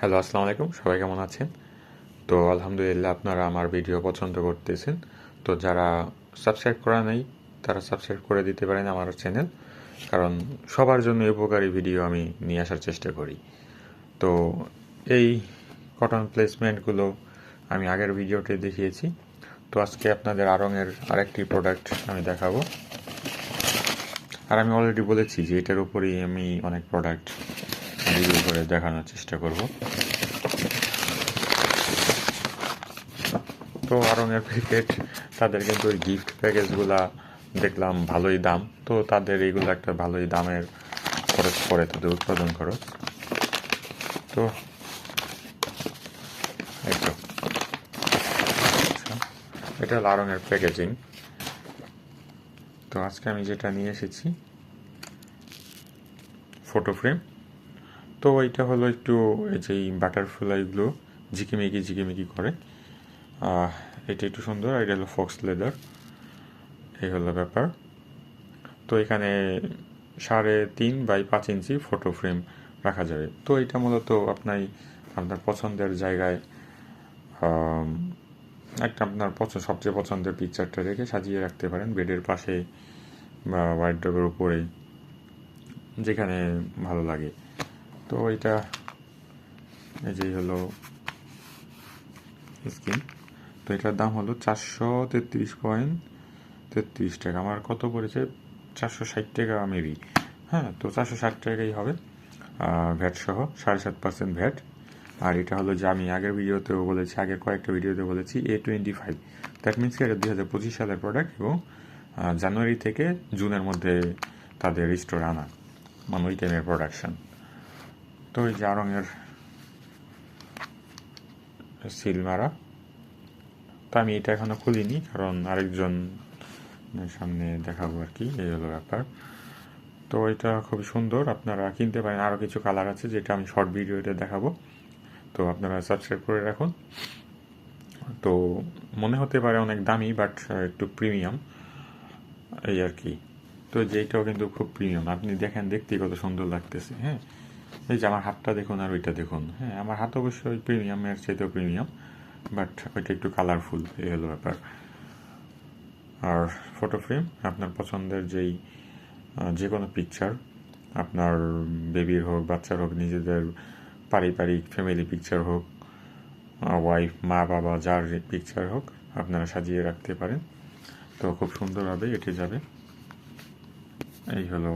Hello, আসসালামু আলাইকুম। সবাই কেমন আছেন? তো আলহামদুলিল্লাহ আপনারা আমার ভিডিও পছন্দ করতেছেন। তো যারা সাবস্ক্রাইব করা নাই তারা সাবস্ক্রাইব করে দিতে পারেন আমার চ্যানেল। কারণ সবার জন্য উপকারী ভিডিও আমি নিয়ে আসার চেষ্টা করি। তো এই কটন প্লেসমেন্টগুলো আমি আগের ভিডিওতে দেখিয়েছি। তো আজকে আপনাদের আড়ংয়ের আরেকটি প্রোডাক্ট আমি দেখাবো। আর আমি অলরেডি বলেছি যে এটার উপরেই আমি অনেক প্রোডাক্ট রিভিউ করে দেখানোর চেষ্টা করব। তো আড়ংয়ের প্যাকেট তাদের কিন্তু ওই গিফট প্যাকেজগুলা দেখলাম ভালোই দাম। তো তাদের এইগুলো একটা ভালোই দামের খরচ পড়ে তাদের উৎপাদন খরচ। তো এই তো আচ্ছা, এটা হলো আড়ংয়ের প্যাকেজিং। তো আজকে আমি যেটা নিয়ে এসেছি ফটো ফ্রেম। তো এইটা হলো একটু এই যে বাটারফ্লাইগুলো ঝিকিমিকি করে, এটা একটু সুন্দর। এটা হলো ফক্স লেদার, এই হলো ব্যাপার। তো এখানে 3.5 বাই 5 ইঞ্চি ফটো ফ্রেম রাখা যাবে। তো এটা মূলত আপনার পছন্দের জায়গায় একটা আপনার সবচেয়ে পছন্দের পিকচারটা রেখে সাজিয়ে রাখতে পারেন, বেডের পাশে বা ওয়ার্ডরোবের উপরে, যেখানে ভালো লাগে। তো এটা এই যে হলো স্ক্রিন। তো এটার দাম হলো 433.33 টাকা। আমার কত পড়েছে? 460 টাকা মেবি। হ্যাঁ, তো 460 টাকাই হবে, ভ্যাট সহ 7.5% ভ্যাট। আর এটা হলো যে আমি আগের ভিডিওতেও বলেছি, আগের কয়েকটা ভিডিওতে বলেছি A25। দ্যাট মিনস এটা 2025 সালের প্রোডাক্ট এবং জানুয়ারি থেকে জুনের মধ্যে তাদের স্টোরে আনা, মানে ওই টাইমের প্রোডাকশান। তো এই যে আড়ংয়ের সিল মারা। তো আমি এটা এখনও খুলিনি, কারণ আরেকজন সামনে দেখাবো আর কি, এই হলো ব্যাপার। তো এটা খুবই সুন্দর, আপনারা কিনতে পারেন। আরও কিছু কালার আছে যেটা আমি শর্ট ভিডিওতে দেখাবো। তো আপনারা সাবস্ক্রাইব করে রাখুন। তো মনে হতে পারে অনেক দামি, বাট একটু প্রিমিয়াম এই আর কি। তো যেইটাও কিন্তু খুব প্রিমিয়াম, আপনি দেখেন দেখতেই কত সুন্দর লাগতেছে। হ্যাঁ, এই যে আমার হাতটা দেখুন আর ওইটা দেখুন। হ্যাঁ, আমার হাত অবশ্যই প্রিমিয়ামের চাইতেও প্রিমিয়াম, বাট ওইটা একটু কালারফুল, এই হলো ব্যাপার। আর ফটো ফ্রেম আপনার পছন্দের যে কোনো পিকচার, আপনার বেবির হোক, বাচ্চার হোক, নিজেদের পারিবারিক ফ্যামিলি পিকচার হোক, ওয়াইফ, মা, বাবা, যার পিকচার হোক, আপনারা সাজিয়ে রাখতে পারেন। তো খুব সুন্দরভাবে এঁটে যাবে। এই হলো